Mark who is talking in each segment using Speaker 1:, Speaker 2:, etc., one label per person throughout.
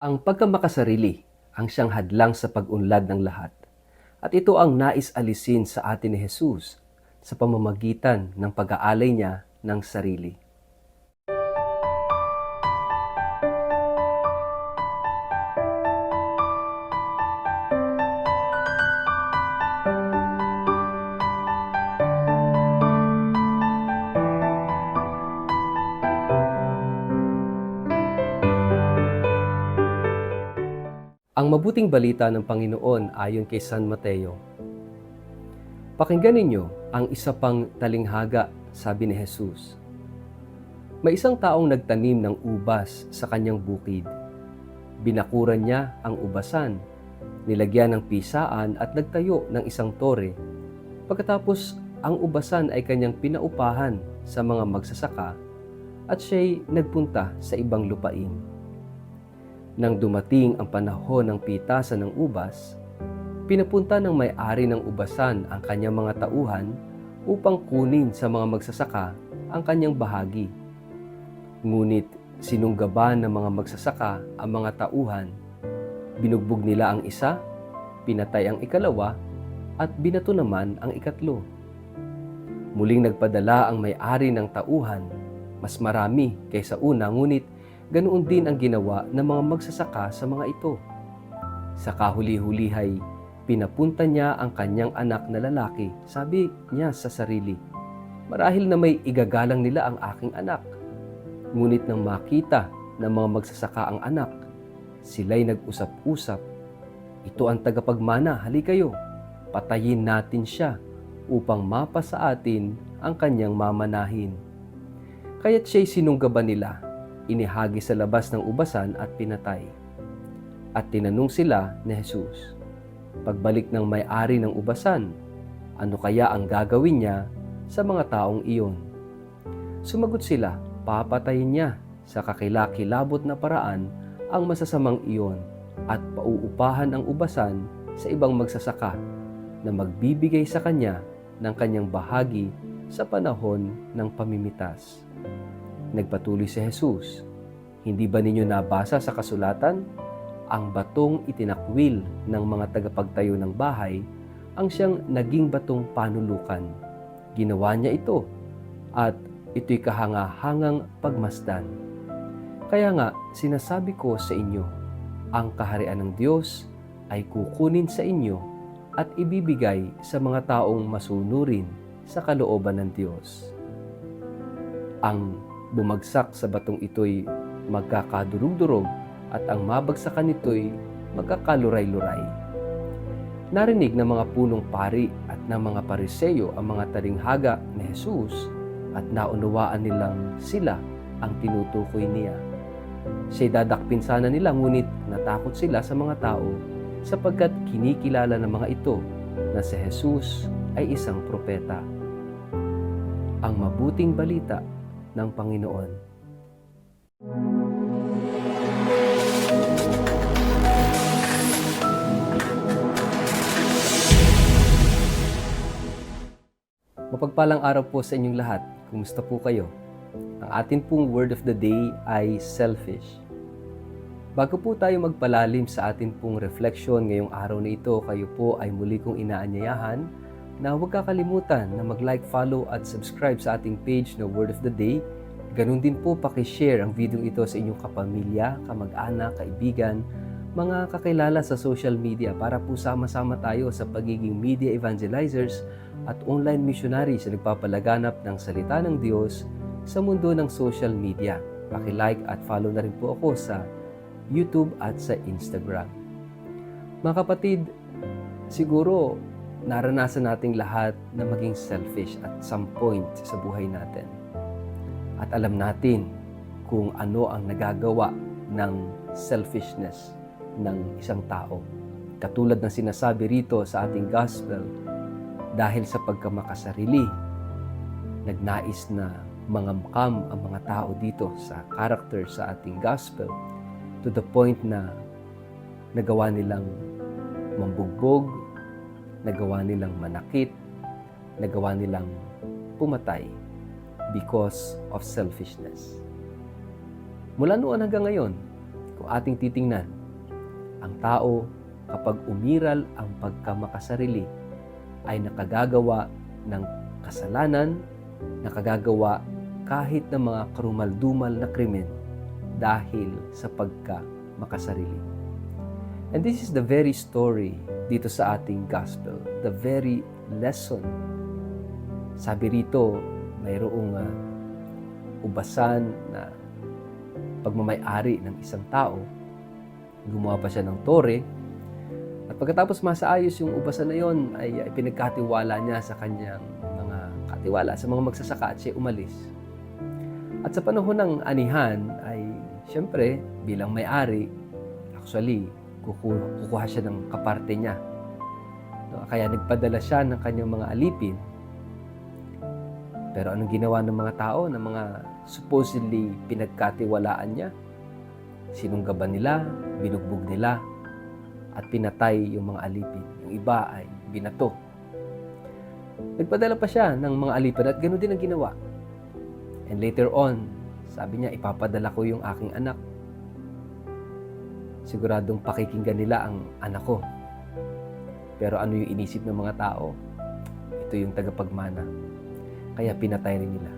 Speaker 1: Ang pagkamakasarili ang siyang hadlang sa pag-unlad ng lahat. At ito ang nais alisin sa atin ni Jesus sa pamamagitan ng pag-aalay niya ng sarili. Ang mabuting balita ng Panginoon ayon kay San Mateo. Pakinggan ninyo ang isa pang talinghaga, sabi ni Jesus. May isang taong nagtanim ng ubas sa kanyang bukid. Binakuran niya ang ubasan, nilagyan ng pisaan at nagtayo ng isang tore. Pagkatapos, ang ubasan ay kanyang pinaupahan sa mga magsasaka at siya'y nagpunta sa ibang lupain. Nang dumating ang panahon ng pitasan ng ubas, pinapunta ng may-ari ng ubasan ang kanyang mga tauhan upang kunin sa mga magsasaka ang kanyang bahagi. Ngunit sinunggaban ng mga magsasaka ang mga tauhan. Binugbog nila ang isa, pinatay ang ikalawa, at binato naman ang ikatlo. Muling nagpadala ang may-ari ng tauhan, mas marami kaysa una, ngunit ganoon din ang ginawa ng mga magsasaka sa mga ito. Sa kahuli-hulihay, pinapunta niya ang kanyang anak na lalaki. Sabi niya sa sarili, marahil na may igagalang nila ang aking anak. Ngunit nang makita ng mga magsasaka ang anak, sila'y nag-usap-usap. Ito ang tagapagmana, halikayo, patayin natin siya upang mapa sa atin ang kanyang mamanahin. Kaya't siya'y sinunggaban nila, inihagi sa labas ng ubasan at pinatay. At tinanong sila ni Jesus, pagbalik ng may-ari ng ubasan, ano kaya ang gagawin niya sa mga taong iyon? Sumagot sila, papatayin niya sa kakilakilabot na paraan ang masasamang iyon at pauupahan ang ubasan sa ibang magsasaka na magbibigay sa kanya ng kanyang bahagi sa panahon ng pamimitas. Nagpatuloy si Jesus, hindi ba ninyo nabasa sa kasulatan? Ang batong itinakwil ng mga tagapagtayo ng bahay ang siyang naging batong panulukan. Ginawa niya ito at ito'y kahanga-hangang pagmasdan. Kaya nga, sinasabi ko sa inyo, ang kaharian ng Diyos ay kukunin sa inyo at ibibigay sa mga taong masunurin sa kalooban ng Diyos. Ang bumagsak sa batong ito'y magkakadurog-durog at ang mabagsakan nito'y magkakaluray-luray. Narinig ng mga punong pari at ng mga pariseyo ang mga talinghaga ni Jesus at naunawaan nilang sila ang tinutukoy niya. Siya'y dadakpin sana nila, ngunit natakot sila sa mga tao sapagkat kinikilala ng mga ito na si Jesus ay isang propeta. Ang mabuting balita ng Panginoon. Mapagpalang araw po sa inyong lahat. Kumusta po kayo? Ang atin pong word of the day ay selfish. Bago po tayo magpalalim sa atin pong reflection ngayong araw na ito, kayo po ay muli kong inaanyayahan na huwag kakalimutan na mag-like, follow at subscribe sa ating page na Word of the Day. Ganun din po pakishare ang video ito sa inyong kapamilya, kamag-anak, kaibigan, mga kakilala sa social media para po sama-sama tayo sa pagiging media evangelizers at online missionaries na nagpapalaganap ng salita ng Diyos sa mundo ng social media. Paki-like at follow na rin po ako sa YouTube at sa Instagram. Mga kapatid, siguro naranasan nating lahat na maging selfish at some point sa buhay natin. At alam natin kung ano ang nagagawa ng selfishness ng isang tao. Katulad ng sinasabi rito sa ating gospel, dahil sa pagkamakasarili, nagnais na mangamkam ang mga tao dito sa character sa ating gospel to the point na nagawa nilang mambugbog, nagawa nilang manakit, nagawa nilang pumatay because of selfishness. Mula noon hanggang ngayon, kung ating titingnan, ang tao kapag umiral ang pagkamakasarili ay nakagagawa ng kasalanan, nakagagawa kahit ng mga karumal-dumal na krimen dahil sa pagkamakasarili. And this is the very story dito sa ating gospel, the very lesson. Sabi rito, mayroong ubasan na pagmamay-ari ng isang tao. Gumawa pa siya ng tore. At pagkatapos masaayos yung ubasan na yon, ay pinagkatiwala niya sa kanyang mga katiwala, sa mga magsasaka, at siya umalis. At sa panahon ng anihan ay siyempre bilang may-ari, actually kukuha siya ng kaparte niya. Kaya nagpadala siya ng kanyang mga alipin. Pero anong ginawa ng mga tao, ng mga supposedly pinagkatiwalaan niya? Sinunggaban nila, binugbog nila, at pinatay yung mga alipin. Yung iba ay binato. Nagpadala pa siya ng mga alipin at ganoon din ang ginawa. And later on, sabi niya, ipapadala ko yung aking anak. Siguradong pakikinggan nila ang anak ko. Pero ano yung inisip ng mga tao? Ito yung tagapagmana. Kaya pinatay rin nila.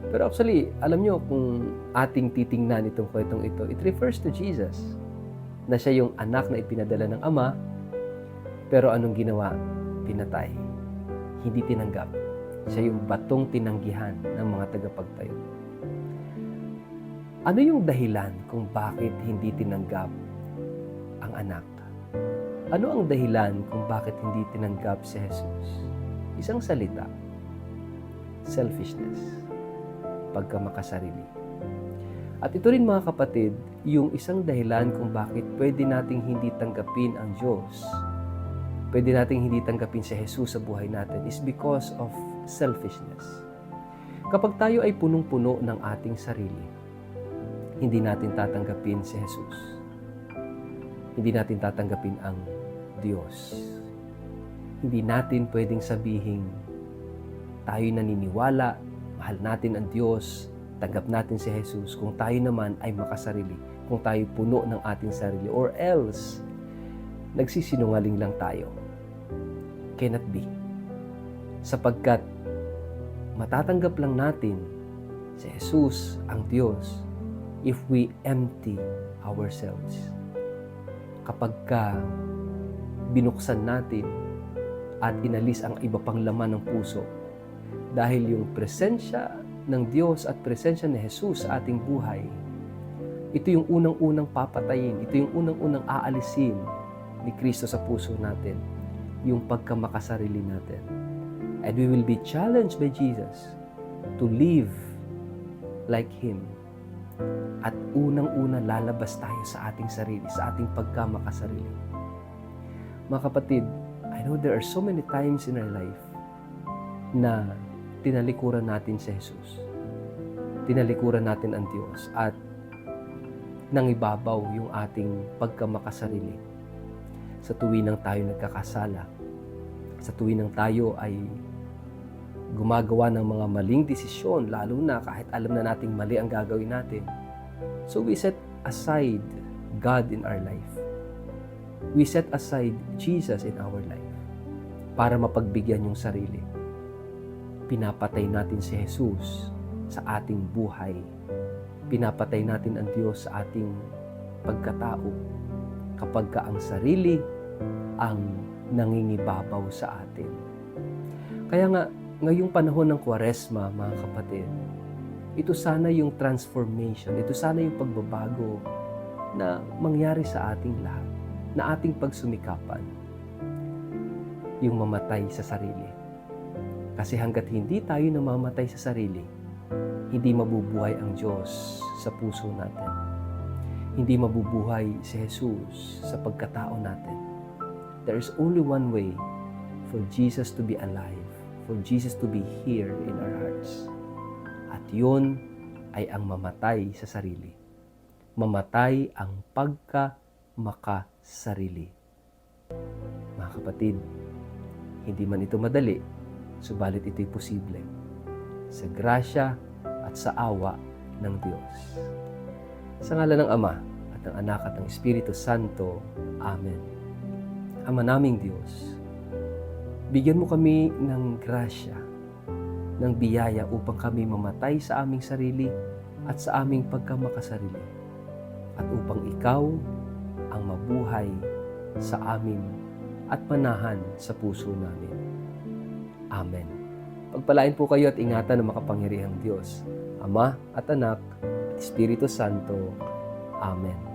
Speaker 1: Pero actually, alam nyo, kung ating titingnan itong kwentong ito, it refers to Jesus. Na siya yung anak na ipinadala ng ama, pero anong ginawa? Pinatay. Hindi tinanggap. Siya yung batong tinanggihan ng mga tagapagtayo. Ano yung dahilan kung bakit hindi tinanggap ang anak? Ano ang dahilan kung bakit hindi tinanggap si Jesus? Isang salita, selfishness, pagkamakasarili. At ito rin mga kapatid, yung isang dahilan kung bakit pwede nating hindi tanggapin ang Diyos, pwede nating hindi tanggapin si Jesus sa buhay natin is because of selfishness. Kapag tayo ay punong-puno ng ating sarili, hindi natin tatanggapin si Jesus. Hindi natin tatanggapin ang Diyos. Hindi natin pwedeng sabihin, tayo naniniwala, mahal natin ang Diyos, tanggap natin si Jesus kung tayo naman ay makasarili, kung tayo puno ng ating sarili, or else, nagsisinungaling lang tayo. Cannot be. Sapagkat matatanggap lang natin si Jesus, ang Diyos, if we empty ourselves. Kapag binuksan natin at inalis ang iba pang laman ng puso, dahil yung presensya ng Diyos at presensya ni Jesus sa ating buhay, ito yung unang-unang papatayin, ito yung unang-unang aalisin ni Kristo sa puso natin, yung pagkamakasarili natin. And we will be challenged by Jesus to live like Him. At unang-una lalabas tayo sa ating sarili, sa ating pagkamakasarili. Mga kapatid, I know there are so many times in our life na tinalikuran natin si Jesus. Tinalikuran natin ang Diyos at nangibabaw yung ating pagkamakasarili. Sa tuwinang tayo nagkakasala, sa tuwinang tayo ay gumagawa ng mga maling desisyon, lalo na kahit alam na nating mali ang gagawin natin. So we set aside God in our life. We set aside Jesus in our life para mapagbigyan yung sarili. Pinapatay natin si Jesus sa ating buhay. Pinapatay natin ang Diyos sa ating pagkatao kapag ang sarili ang nangingibabaw sa atin. Kaya nga, ngayong panahon ng Kwaresma, mga kapatid, ito sana yung transformation, ito sana yung pagbabago na mangyari sa ating lahat, na ating pagsumikapan, yung mamatay sa sarili. Kasi hanggat hindi tayo namamatay sa sarili, hindi mabubuhay ang Diyos sa puso natin. Hindi mabubuhay si Jesus sa pagkatao natin. There is only one way for Jesus to be alive, for Jesus to be here in our hearts. At yun ay ang mamatay sa sarili. Mamatay ang pagkamakasarili. Mga kapatid, hindi man ito madali, subalit ito'y posible. Sa grasya at sa awa ng Diyos. Sa ngalan ng Ama, at ng Anak at ng Espiritu Santo. Amen. Ama naming Diyos, bigyan mo kami ng grasya, ng biyaya upang kami mamatay sa aming sarili at sa aming pagkamakasarili, at upang Ikaw ang mabuhay sa amin at manahan sa puso namin. Amen. Pagpalain po kayo at ingatan ng makapangyarihang Diyos, Ama at Anak at Espiritu Santo. Amen.